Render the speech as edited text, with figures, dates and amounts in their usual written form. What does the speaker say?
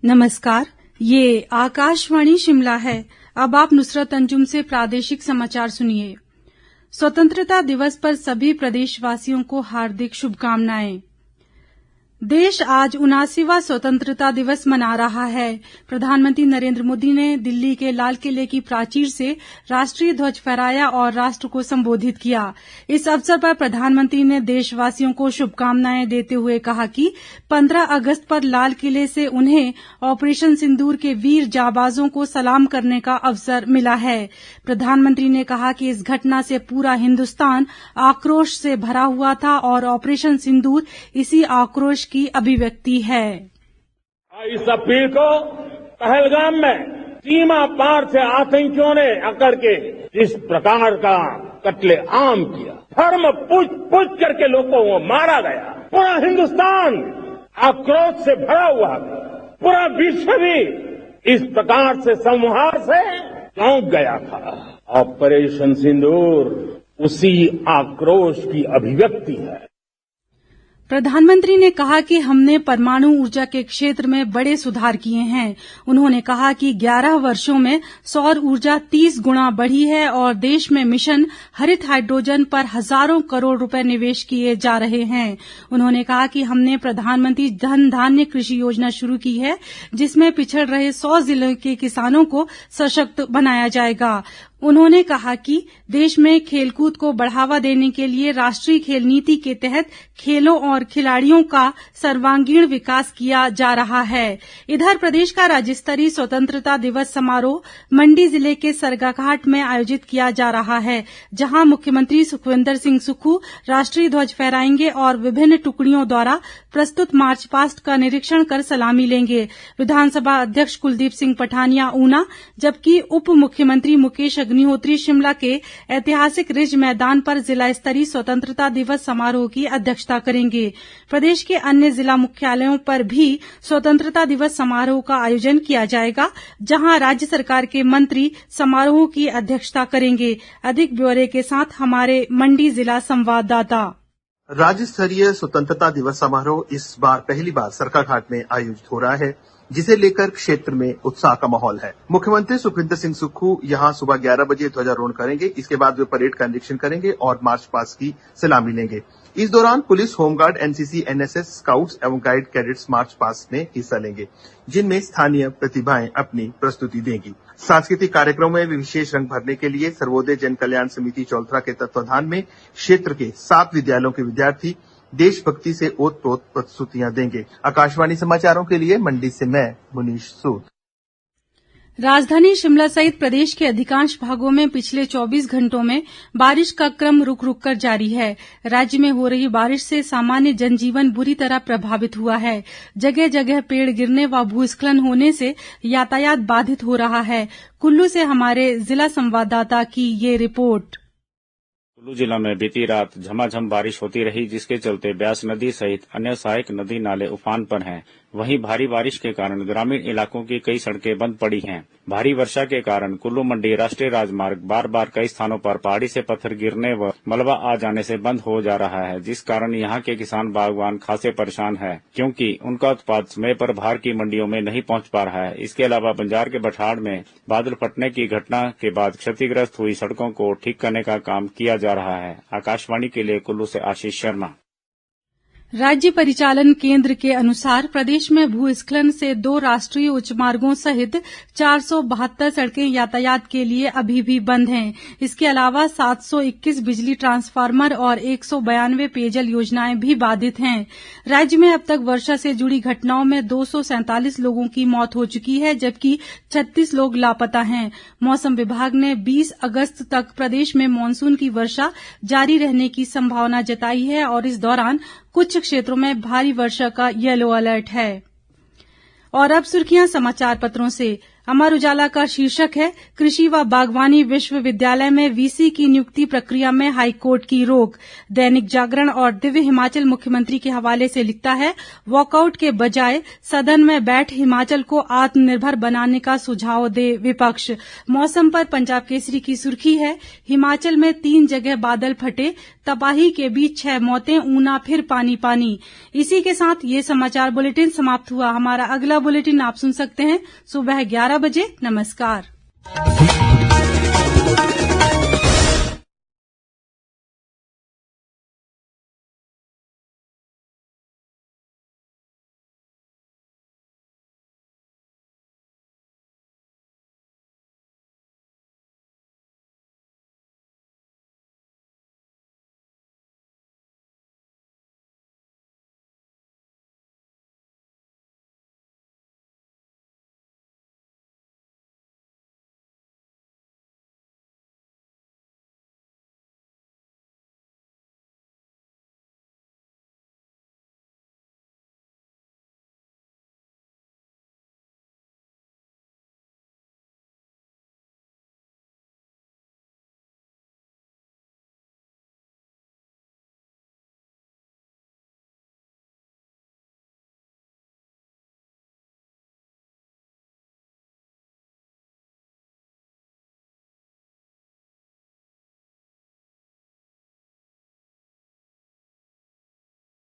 नमस्कार, ये आकाशवाणी शिमला है। अब आप नुसरत अंजुम से प्रादेशिक समाचार सुनिए। स्वतंत्रता दिवस पर सभी प्रदेशवासियों को हार्दिक शुभकामनाएं। देश आज 79वां स्वतंत्रता दिवस मना रहा है। प्रधानमंत्री नरेंद्र मोदी ने दिल्ली के लाल किले की प्राचीर से राष्ट्रीय ध्वज फहराया और राष्ट्र को संबोधित किया। इस अवसर पर प्रधानमंत्री ने देशवासियों को शुभकामनाएं देते हुए कहा कि 15 अगस्त पर लाल किले से उन्हें ऑपरेशन सिंदूर के वीर जांबाजों को सलाम करने का अवसर मिला है। प्रधानमंत्री ने कहा कि इस घटना से पूरा हिंदुस्तान आक्रोश से भरा हुआ था और ऑपरेशन सिंदूर इसी आक्रोश की अभिव्यक्ति है। इस अपील को पहलगाम में सीमा पार से आतंकियों ने आकर के जिस प्रकार का कत्ले आम किया, धर्म पूछ करके लोगों को मारा गया, पूरा हिंदुस्तान आक्रोश से भरा हुआ था। पूरा विश्व भी इस प्रकार से संहार से चौंक गया था। ऑपरेशन सिंदूर उसी आक्रोश की अभिव्यक्ति है। प्रधानमंत्री ने कहा कि हमने परमाणु ऊर्जा के क्षेत्र में बड़े सुधार किए हैं। उन्होंने कहा कि 11 वर्षों में सौर ऊर्जा 30 गुना बढ़ी है और देश में मिशन हरित हाइड्रोजन पर हजारों करोड़ रुपए निवेश किए जा रहे हैं। उन्होंने कहा कि हमने प्रधानमंत्री धन धान्य कृषि योजना शुरू की है, जिसमें पिछड़ रहे 100 जिलों के किसानों को सशक्त बनाया जाएगा। उन्होंने कहा कि देश में खेलकूद को बढ़ावा देने के लिए राष्ट्रीय खेल नीति के तहत खेलों और खिलाड़ियों का सर्वांगीण विकास किया जा रहा है। इधर प्रदेश का राज्य स्तरीय स्वतंत्रता दिवस समारोह मंडी जिले के सरगाघाट में आयोजित किया जा रहा है, जहां मुख्यमंत्री सुखविंदर सिंह सुक्खू राष्ट्रीय ध्वज फहराएंगे और विभिन्न टुकड़ियों द्वारा प्रस्तुत मार्च पास्ट का निरीक्षण कर सलामी लेंगे। विधानसभा अध्यक्ष कुलदीप सिंह पठानिया ऊना, जबकि उप मुख्यमंत्री मुकेश अग्निहोत्री शिमला के ऐतिहासिक रिज मैदान पर जिला स्तरीय स्वतंत्रता दिवस समारोह की अध्यक्षता करेंगे। प्रदेश के अन्य जिला मुख्यालयों पर भी स्वतंत्रता दिवस समारोह का आयोजन किया जाएगा, जहां राज्य सरकार के मंत्री समारोह की अध्यक्षता करेंगे। अधिक ब्यौरे के साथ हमारे मंडी जिला संवाददाता। राज्य स्तरीय स्वतंत्रता दिवस समारोह इस बार पहली बार सरकाघाट में आयोजित हो रहा है, जिसे लेकर क्षेत्र में उत्साह का माहौल है। मुख्यमंत्री सुखविंदर सिंह सुक्खू यहां सुबह 11 बजे ध्वजारोहण करेंगे। इसके बाद वे परेड का निरीक्षण करेंगे और मार्च पास्ट की सलामी लेंगे। इस दौरान police, home guard, NCC, NSS, scouts एवं गाइड कैडेट्स मार्च पास्ट में हिस्सा लेंगे, जिनमें स्थानीय प्रतिभाएं अपनी प्रस्तुति देंगी। सांस्कृतिक कार्यक्रमों में विशेष रंग भरने के लिए सर्वोदय जन कल्याण समिति चौलथरा के तत्वाधान में क्षेत्र के 7 विद्यालयों के विद्यार्थी देशभक्ति से ओतप्रोत प्रस्तुतियां देंगे। आकाशवाणी समाचारों के लिए मंडी से मैं मुनीश सूद। राजधानी शिमला सहित प्रदेश के अधिकांश भागों में पिछले 24 घंटों में बारिश का क्रम रुक रुक कर जारी है। राज्य में हो रही बारिश से सामान्य जनजीवन बुरी तरह प्रभावित हुआ है। जगह जगह पेड़ गिरने व भूस्खलन होने से यातायात बाधित हो रहा है। कुल्लू से हमारे जिला संवाददाता की ये रिपोर्ट। कुल्लू जिला में बीती रात झमाझम बारिश होती रही, जिसके चलते ब्यास नदी सहित अन्य सहायक नदी नाले उफान पर हैं। वहीं भारी बारिश के कारण ग्रामीण इलाकों की कई सड़कें बंद पड़ी हैं। भारी वर्षा के कारण कुल्लू मंडी राष्ट्रीय राजमार्ग बार बार कई स्थानों पर पहाड़ी से पत्थर गिरने व मलबा आ जाने से बंद हो जा रहा है, जिस कारण यहां के किसान बागवान खासे परेशान है, क्योंकि उनका उत्पाद समय पर बाहर की मंडियों में नहीं पहुंच पा रहा है। इसके अलावा बंजार के बठाड़ में बादल फटने की घटना के बाद क्षतिग्रस्त हुई सड़कों को ठीक करने का काम किया जा रहा है। आकाशवाणी के लिए कुल्लू से आशीष शर्मा। राज्य परिचालन केंद्र के अनुसार प्रदेश में भूस्खलन से 2 राष्ट्रीय उच्च मार्गों सहित 472 सड़कें यातायात के लिए अभी भी बंद हैं। इसके अलावा 721 बिजली ट्रांसफार्मर और 192 पेयजल योजनाएं भी बाधित हैं। राज्य में अब तक वर्षा से जुड़ी घटनाओं में 247 लोगों की मौत हो चुकी है, जबकि 36 लोग लापता हैं। मौसम विभाग ने 20 अगस्त तक प्रदेश में मानसून की वर्षा जारी रहने की संभावना जताई है और इस दौरान कुछ क्षेत्रों में भारी वर्षा का येलो अलर्ट है। और अब सुर्खियां समाचार पत्रों से। अमर उजाला का शीर्षक है, कृषि व बागवानी विश्वविद्यालय में वीसी की नियुक्ति प्रक्रिया में हाईकोर्ट की रोक। दैनिक जागरण और दिव्य हिमाचल मुख्यमंत्री के हवाले से लिखता है, वॉकआउट के बजाय सदन में बैठ हिमाचल को आत्मनिर्भर बनाने का सुझाव दे विपक्ष। मौसम पर पंजाब केसरी की सुर्खी है, हिमाचल में 3 जगह बादल फटे, तबाही के बीच 6 मौतें, ऊना फिर पानी पानी। इसी के साथ ये समाचार बुलेटिन समाप्त हुआ। हमारा अगला बुलेटिन आप सुन सकते हैं सुबह 11 बजे। नमस्कार।